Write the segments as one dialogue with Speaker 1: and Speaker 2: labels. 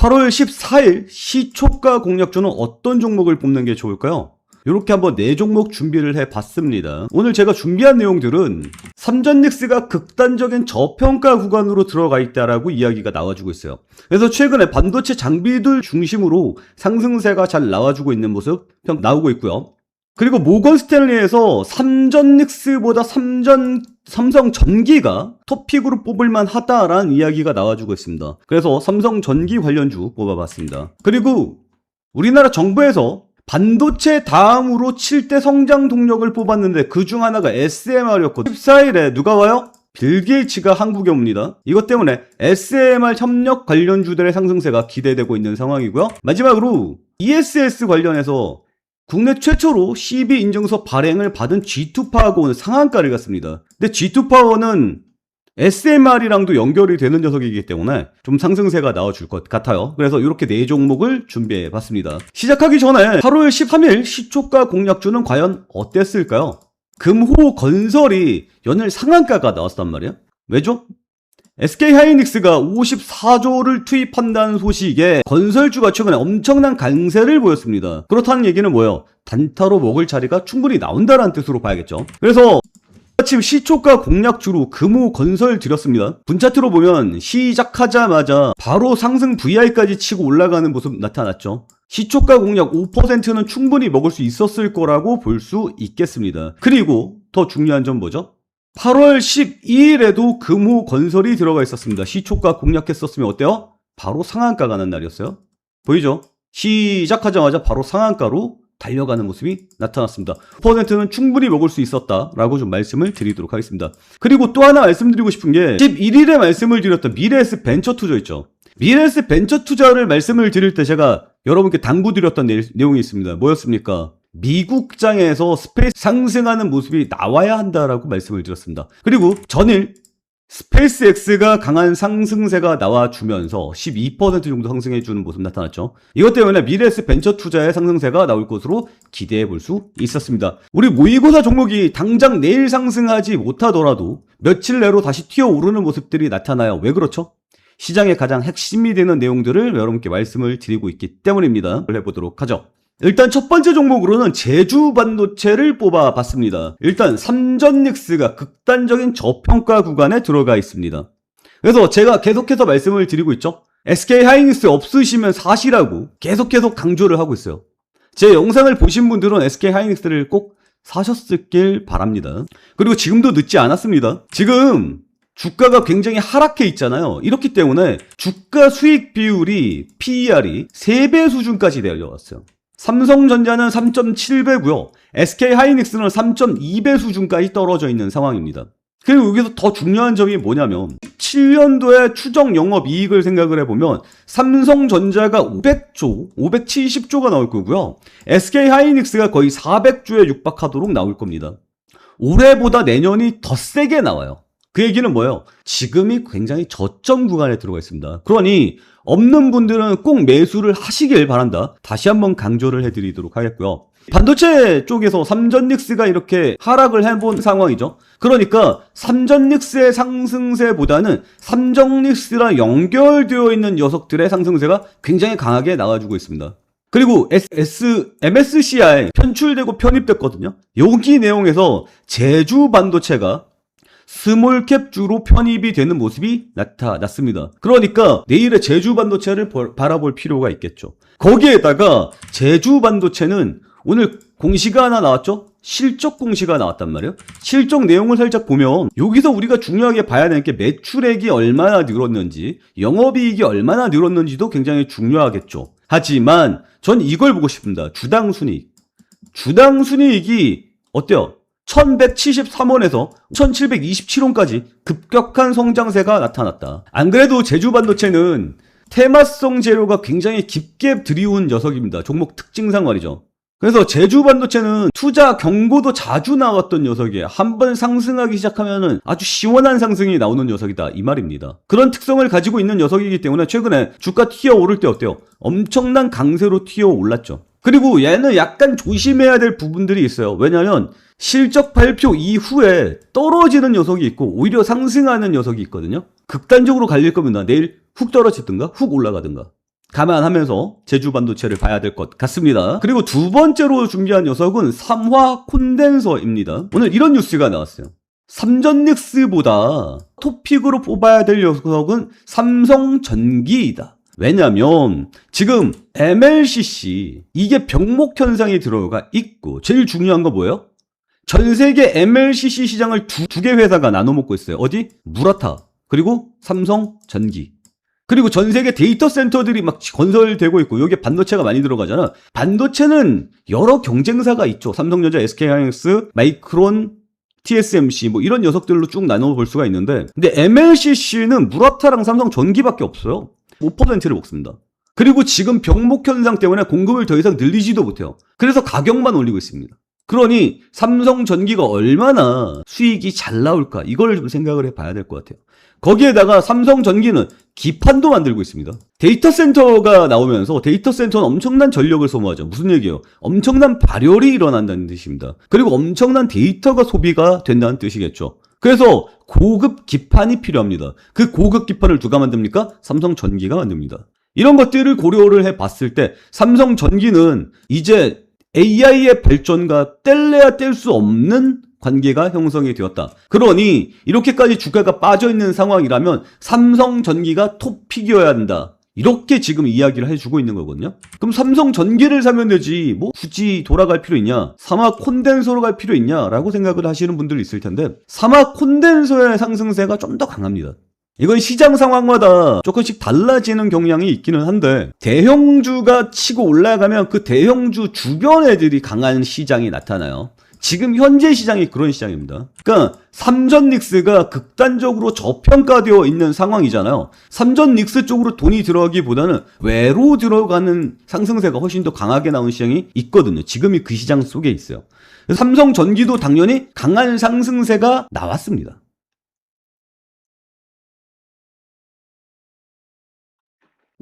Speaker 1: 8월 14일 시초가 공략주는 어떤 종목을 뽑는 게 좋을까요? 이렇게 한번 4종목 준비를 해봤습니다. 오늘 제가 준비한 내용들은 삼전닉스가 극단적인 저평가 구간으로 들어가 있다라고 이야기가 나와주고 있어요. 그래서 최근에 반도체 장비들 중심으로 상승세가 잘 나와주고 있는 모습 나오고 있고요. 그리고 모건 스탠리에서 삼전닉스보다 삼성전기가 토픽으로 뽑을만 하다라는 이야기가 나와주고 있습니다. 그래서 삼성전기 관련주 뽑아봤습니다. 그리고 우리나라 정부에서 반도체 다음으로 7대 성장 동력을 뽑았는데 그 중 하나가 SMR이었고 14일에 누가 와요? 빌 게이츠가 한국에 옵니다. 이것 때문에 SMR 협력 관련주들의 상승세가 기대되고 있는 상황이고요. 마지막으로 ESS 관련해서 국내 최초로 CB 인증서 발행을 받은 G2파워가 오늘 상한가를 갔습니다. 근데 G2파워는 SMR이랑도 연결이 되는 녀석이기 때문에 좀 상승세가 나와줄 것 같아요. 그래서 이렇게 4종목을 준비해봤습니다. 시작하기 전에 8월 13일 시초가 공략주는 과연 어땠을까요? 금호건설이 연일 상한가가 나왔단 말이에요. 왜죠? SK하이닉스가 54조를 투입한다는 소식에 건설주가 최근에 엄청난 강세를 보였습니다. 그렇다는 얘기는 뭐예요? 단타로 먹을 자리가 충분히 나온다는 뜻으로 봐야겠죠. 그래서 아침 시초가 공략주로 금호건설 드렸습니다. 분차트로 보면 시작하자마자 바로 상승 VI까지 치고 올라가는 모습 나타났죠. 시초가 공략 5%는 충분히 먹을 수 있었을 거라고 볼 수 있겠습니다. 그리고 더 중요한 점 뭐죠? 8월 12일에도 금호건설이 들어가 있었습니다. 시초가 공략했었으면 어때요? 바로 상한가 가는 날이었어요. 보이죠? 시작하자마자 바로 상한가로 달려가는 모습이 나타났습니다. 5%는 충분히 먹을 수 있었다라고 좀 말씀을 드리도록 하겠습니다. 그리고 또 하나 말씀드리고 싶은 게 11일에 말씀을 드렸던 미래에스 벤처 투자 있죠. 미래에스 벤처 투자를 말씀을 드릴 때 제가 여러분께 당부드렸던 내용이 있습니다. 뭐였습니까? 미국장에서 스페이스 상승하는 모습이 나와야 한다라고 말씀을 드렸습니다. 그리고 전일 스페이스X가 강한 상승세가 나와주면서 12% 정도 상승해주는 모습 나타났죠. 이것 때문에 미래에스 벤처 투자의 상승세가 나올 것으로 기대해 볼 수 있었습니다. 우리 모의고사 종목이 당장 내일 상승하지 못하더라도 며칠 내로 다시 튀어오르는 모습들이 나타나요. 왜 그렇죠? 시장의 가장 핵심이 되는 내용들을 여러분께 말씀을 드리고 있기 때문입니다. 해보도록 하죠. 일단 첫 번째 종목으로는 제주반도체를 뽑아봤습니다. 일단 삼전닉스가 극단적인 저평가 구간에 들어가 있습니다. 그래서 제가 계속해서 말씀을 드리고 있죠. SK하이닉스 없으시면 사시라고 계속해서 강조를 하고 있어요. 제 영상을 보신 분들은 SK하이닉스를 꼭 사셨길 바랍니다. 그리고 지금도 늦지 않았습니다. 지금 주가가 굉장히 하락해 있잖아요. 이렇기 때문에 주가 수익 비율이 PER이 3배 수준까지 내려왔어요. 삼성전자는 3.7배고요. SK하이닉스는 3.2배 수준까지 떨어져 있는 상황입니다. 그리고 여기서 더 중요한 점이 뭐냐면 7년도에 추정 영업이익을 생각을 해보면 삼성전자가 500조, 570조가 나올 거고요. SK하이닉스가 거의 400조에 육박하도록 나올 겁니다. 올해보다 내년이 더 세게 나와요. 그 얘기는 뭐예요? 지금이 굉장히 저점 구간에 들어가 있습니다. 그러니 없는 분들은 꼭 매수를 하시길 바란다. 다시 한번 강조를 해드리도록 하겠고요. 반도체 쪽에서 삼전닉스가 이렇게 하락을 해본 상황이죠. 그러니까 삼전닉스의 상승세보다는 삼정닉스랑 연결되어 있는 녀석들의 상승세가 굉장히 강하게 나와주고 있습니다. 그리고 MSCI 편출되고 편입됐거든요. 여기 내용에서 제주반도체가 스몰캡주로 편입이 되는 모습이 나타났습니다. 그러니까 내일의 제주반도체를 바라볼 필요가 있겠죠. 거기에다가 제주반도체는 오늘 공시가 하나 나왔죠? 실적 공시가 나왔단 말이에요. 실적 내용을 살짝 보면 여기서 우리가 중요하게 봐야 되는 게 매출액이 얼마나 늘었는지, 영업이익이 얼마나 늘었는지도 굉장히 중요하겠죠. 하지만 전 이걸 보고 싶습니다. 주당 순이익. 주당 순이익이 어때요? 1173원에서 1727원까지 급격한 성장세가 나타났다. 안 그래도 제주반도체는 테마성 재료가 굉장히 깊게 들이온 녀석입니다. 종목 특징상 말이죠. 그래서 제주반도체는 투자 경고도 자주 나왔던 녀석이에요. 한번 상승하기 시작하면은 아주 시원한 상승이 나오는 녀석이다 이 말입니다. 그런 특성을 가지고 있는 녀석이기 때문에 최근에 주가 튀어오를 때 어때요? 엄청난 강세로 튀어올랐죠. 그리고 얘는 약간 조심해야 될 부분들이 있어요. 왜냐하면 실적 발표 이후에 떨어지는 녀석이 있고 오히려 상승하는 녀석이 있거든요. 극단적으로 갈릴 겁니다. 내일 훅 떨어지든가 훅 올라가든가. 감안하면서 제주 반도체를 봐야 될 것 같습니다. 그리고 두 번째로 준비한 녀석은 삼화 콘덴서입니다. 오늘 이런 뉴스가 나왔어요. 삼전닉스보다 토픽으로 뽑아야 될 녀석은 삼성전기이다. 왜냐면 지금 MLCC 이게 병목 현상이 들어가 있고 제일 중요한 거 뭐예요? 전 세계 MLCC 시장을 두 개 회사가 나눠 먹고 있어요. 어디? 무라타 그리고 삼성전기. 그리고 전 세계 데이터 센터들이 막 건설되고 있고 여기에 반도체가 많이 들어가잖아. 반도체는 여러 경쟁사가 있죠. 삼성전자, SK하이닉스, 마이크론, TSMC 뭐 이런 녀석들로 쭉 나눠 볼 수가 있는데 근데 MLCC는 무라타랑 삼성전기밖에 없어요. 5%를 먹습니다. 그리고 지금 병목 현상 때문에 공급을 더 이상 늘리지도 못해요. 그래서 가격만 올리고 있습니다. 그러니 삼성전기가 얼마나 수익이 잘 나올까 이걸 좀 생각을 해봐야 될 것 같아요. 거기에다가 삼성전기는 기판도 만들고 있습니다. 데이터 센터가 나오면서 데이터 센터는 엄청난 전력을 소모하죠. 무슨 얘기예요? 엄청난 발열이 일어난다는 뜻입니다. 그리고 엄청난 데이터가 소비가 된다는 뜻이겠죠. 그래서 고급 기판이 필요합니다. 그 고급 기판을 누가 만듭니까? 삼성전기가 만듭니다. 이런 것들을 고려를 해봤을 때 삼성전기는 이제 AI의 발전과 뗄래야 뗄 수 없는 관계가 형성이 되었다. 그러니 이렇게까지 주가가 빠져있는 상황이라면 삼성전기가 톱픽이어야 한다. 이렇게 지금 이야기를 해주고 있는 거거든요. 그럼 삼성전기를 사면 되지 뭐 굳이 돌아갈 필요 있냐? 삼화 콘덴서로 갈 필요 있냐? 라고 생각을 하시는 분들이 있을 텐데 삼화 콘덴서의 상승세가 좀 더 강합니다. 이건 시장 상황마다 조금씩 달라지는 경향이 있기는 한데 대형주가 치고 올라가면 그 대형주 주변 애들이 강한 시장이 나타나요. 지금 현재 시장이 그런 시장입니다. 그러니까 삼전닉스가 극단적으로 저평가되어 있는 상황이잖아요. 삼전닉스 쪽으로 돈이 들어가기보다는 외로 들어가는 상승세가 훨씬 더 강하게 나온 시장이 있거든요. 지금이 그 시장 속에 있어요. 삼성전기도 당연히 강한 상승세가 나왔습니다.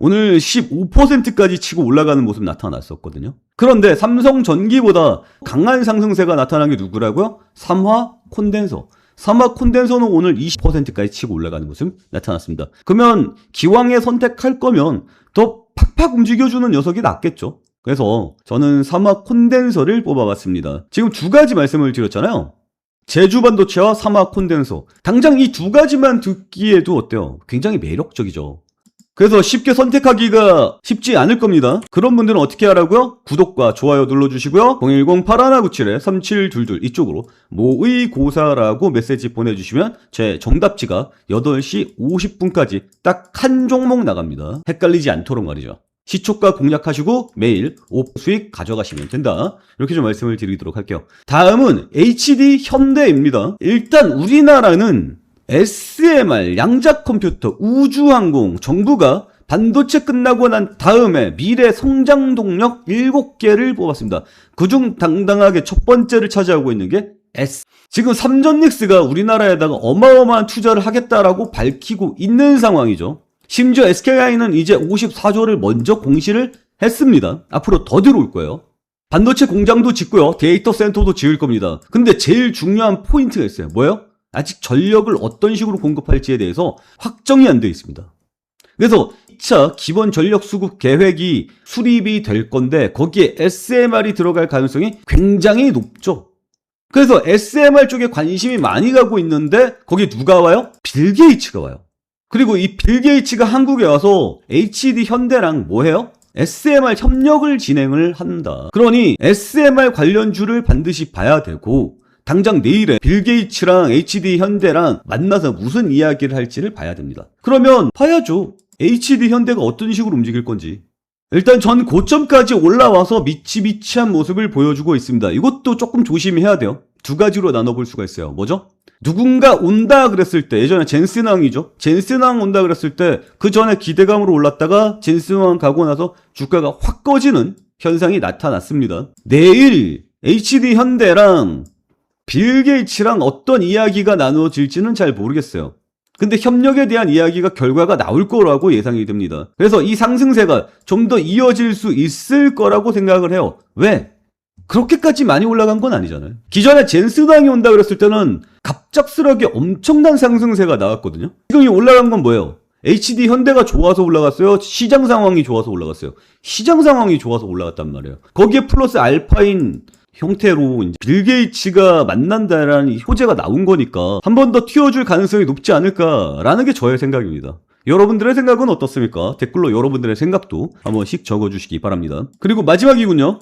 Speaker 1: 오늘 15%까지 치고 올라가는 모습 나타났었거든요. 그런데 삼성전기보다 강한 상승세가 나타난 게 누구라고요? 삼화 콘덴서. 삼화 콘덴서는 오늘 20%까지 치고 올라가는 모습 나타났습니다. 그러면 기왕에 선택할 거면 더 팍팍 움직여주는 녀석이 낫겠죠. 그래서 저는 삼화 콘덴서를 뽑아봤습니다. 지금 두 가지 말씀을 드렸잖아요. 제주 반도체와 삼화 콘덴서. 당장 이 두 가지만 듣기에도 어때요? 굉장히 매력적이죠. 그래서 쉽게 선택하기가 쉽지 않을 겁니다. 그런 분들은 어떻게 하라고요? 구독과 좋아요 눌러주시고요. 010-8197-3722 이쪽으로 모의고사라고 메시지 보내주시면 제 정답지가 8시 50분까지 딱 한 종목 나갑니다. 헷갈리지 않도록 말이죠. 시초가 공략하시고 매일 수익 가져가시면 된다. 이렇게 좀 말씀을 드리도록 할게요. 다음은 HD 현대입니다. 일단 우리나라는 SMR, 양자컴퓨터, 우주항공, 정부가 반도체 끝나고 난 다음에 미래 성장 동력 7개를 뽑았습니다. 그중 당당하게 첫 번째를 차지하고 있는 게 지금 삼전닉스가 우리나라에다가 어마어마한 투자를 하겠다라고 밝히고 있는 상황이죠. 심지어 SK하이는 이제 54조를 먼저 공시를 했습니다. 앞으로 더 들어올 거예요. 반도체 공장도 짓고요. 데이터 센터도 지을 겁니다. 근데 제일 중요한 포인트가 있어요. 뭐예요? 아직 전력을 어떤 식으로 공급할지에 대해서 확정이 안 되어 있습니다. 그래서 2차 기본 전력 수급 계획이 수립이 될 건데 거기에 SMR이 들어갈 가능성이 굉장히 높죠. 그래서 SMR 쪽에 관심이 많이 가고 있는데 거기에 누가 와요? 빌 게이츠가 와요. 그리고 이 빌 게이츠가 한국에 와서 HD 현대랑 뭐 해요? SMR 협력을 진행을 한다. 그러니 SMR 관련주를 반드시 봐야 되고 당장 내일에 빌 게이츠랑 HD 현대랑 만나서 무슨 이야기를 할지를 봐야 됩니다. 그러면 봐야죠. HD 현대가 어떤 식으로 움직일 건지. 일단 전 고점까지 올라와서 미치미치한 모습을 보여주고 있습니다. 이것도 조금 조심해야 돼요. 두 가지로 나눠볼 수가 있어요. 뭐죠? 누군가 온다 그랬을 때, 예전에 젠슨왕이죠. 젠슨왕 온다 그랬을 때 그 전에 기대감으로 올랐다가 젠슨왕 가고 나서 주가가 확 꺼지는 현상이 나타났습니다. 내일 HD 현대랑 빌 게이츠랑 어떤 이야기가 나눠질지는 잘 모르겠어요. 근데 협력에 대한 이야기가 결과가 나올 거라고 예상이 됩니다. 그래서 이 상승세가 좀 더 이어질 수 있을 거라고 생각을 해요. 왜? 그렇게까지 많이 올라간 건 아니잖아요. 기존에 젠슨왕이 온다 그랬을 때는 갑작스럽게 엄청난 상승세가 나왔거든요. 지금 이 올라간 건 뭐예요? HD 현대가 좋아서 올라갔어요? 시장 상황이 좋아서 올라갔어요? 시장 상황이 좋아서 올라갔단 말이에요. 거기에 플러스 알파인 형태로 이제 빌 게이츠가 만난다라는 호재가 나온 거니까 한 번 더 튀어줄 가능성이 높지 않을까라는 게 저의 생각입니다. 여러분들의 생각은 어떻습니까? 댓글로 여러분들의 생각도 한 번씩 적어주시기 바랍니다. 그리고 마지막이군요.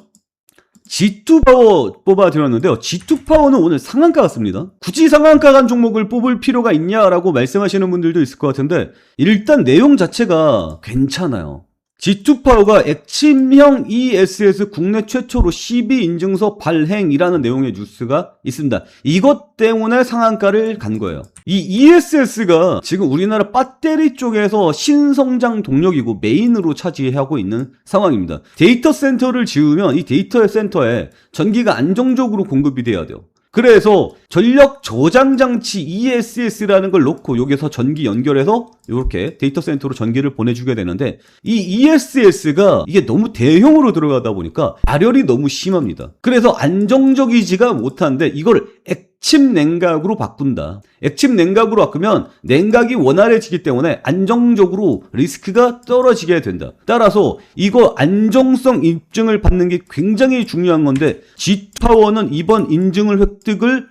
Speaker 1: G2 파워 뽑아드렸는데요. G2 파워는 오늘 상한가 같습니다. 굳이 상한가 간 종목을 뽑을 필요가 있냐라고 말씀하시는 분들도 있을 것 같은데 일단 내용 자체가 괜찮아요. G2 파워가 액침형 ESS 국내 최초로 CB 인증서 발행이라는 내용의 뉴스가 있습니다. 이것 때문에 상한가를 간 거예요. 이 ESS가 지금 우리나라 배터리 쪽에서 신성장 동력이고 메인으로 차지하고 있는 상황입니다. 데이터 센터를 지으면 이 데이터 센터에 전기가 안정적으로 공급이 돼야 돼요. 그래서 전력 저장 장치 ESS라는 걸 놓고 여기서 전기 연결해서 이렇게 데이터 센터로 전기를 보내주게 되는데 이 ESS가 이게 너무 대형으로 들어가다 보니까 발열이 너무 심합니다. 그래서 안정적이지가 못한데 이걸 액침 냉각으로 바꾼다. 액침 냉각으로 바꾸면 냉각이 원활해지기 때문에 안정적으로 리스크가 떨어지게 된다. 따라서 이거 안정성 입증을 받는 게 굉장히 중요한 건데 G2파워는 이번 인증을 획득을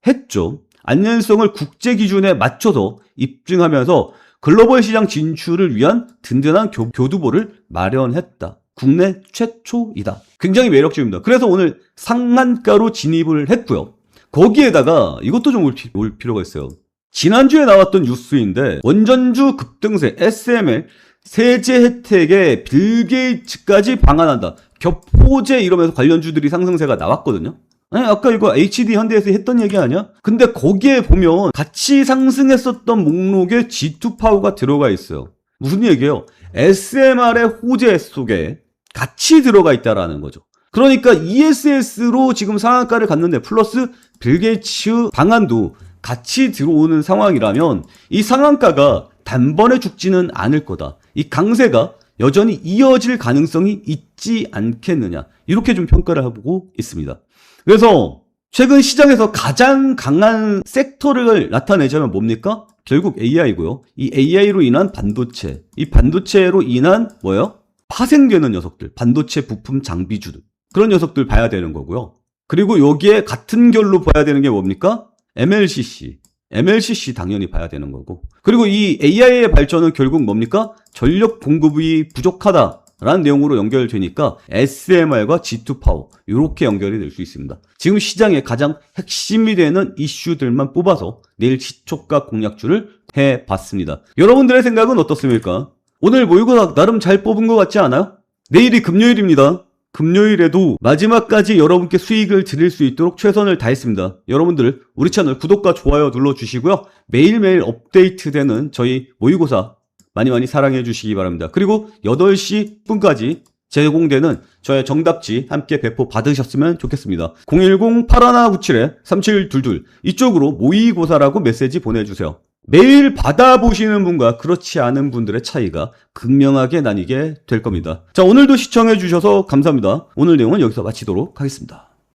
Speaker 1: 했죠. 안전성을 국제 기준에 맞춰서 입증하면서 글로벌 시장 진출을 위한 든든한 교두보를 마련했다. 국내 최초이다. 굉장히 매력적입니다. 그래서 오늘 상한가로 진입을 했고요. 거기에다가 이것도 좀 올 필요가 있어요. 지난주에 나왔던 뉴스인데 원전주 급등세 SML 세제 혜택에 빌 게이츠까지 방한한다. 겹포제 이러면서 관련주들이 상승세가 나왔거든요. 아니, 아까 이거 HD 현대에서 했던 얘기 아니야? 근데 거기에 보면 같이 상승했었던 목록에 G2 파워가 들어가 있어요. 무슨 얘기예요? SMR의 호재 속에 같이 들어가 있다라는 거죠. 그러니까 ESS로 지금 상한가를 갔는데 플러스 빌 게이츠 방안도 같이 들어오는 상황이라면 이 상한가가 단번에 죽지는 않을 거다. 이 강세가 여전히 이어질 가능성이 있지 않겠느냐. 이렇게 좀 평가를 해보고 있습니다. 그래서 최근 시장에서 가장 강한 섹터를 나타내자면 뭡니까? 결국 AI고요. 이 AI로 인한 반도체, 이 반도체로 인한 뭐예요? 파생되는 녀석들, 반도체 부품 장비주들. 그런 녀석들 봐야 되는 거고요. 그리고 여기에 같은 결로 봐야 되는 게 뭡니까? MLCC 당연히 봐야 되는 거고. 그리고 이 AI의 발전은 결국 뭡니까? 전력 공급이 부족하다라는 내용으로 연결되니까 SMR과 G2 파워 이렇게 연결이 될 수 있습니다. 지금 시장의 가장 핵심이 되는 이슈들만 뽑아서 내일 시초가 공략주를 해봤습니다. 여러분들의 생각은 어떻습니까? 오늘 모의고사 나름 잘 뽑은 것 같지 않아요? 내일이 금요일입니다. 금요일에도 마지막까지 여러분께 수익을 드릴 수 있도록 최선을 다했습니다. 여러분들 우리 채널 구독과 좋아요 눌러주시고요. 매일매일 업데이트되는 저희 모의고사 많이 사랑해 주시기 바랍니다. 그리고 8시 10분까지 제공되는 저의 정답지 함께 배포 받으셨으면 좋겠습니다. 010-8197-3722 이쪽으로 모의고사라고 메시지 보내주세요. 매일 받아보시는 분과 그렇지 않은 분들의 차이가 극명하게 나뉘게 될 겁니다. 자, 오늘도 시청해 주셔서 감사합니다. 오늘 내용은 여기서 마치도록 하겠습니다.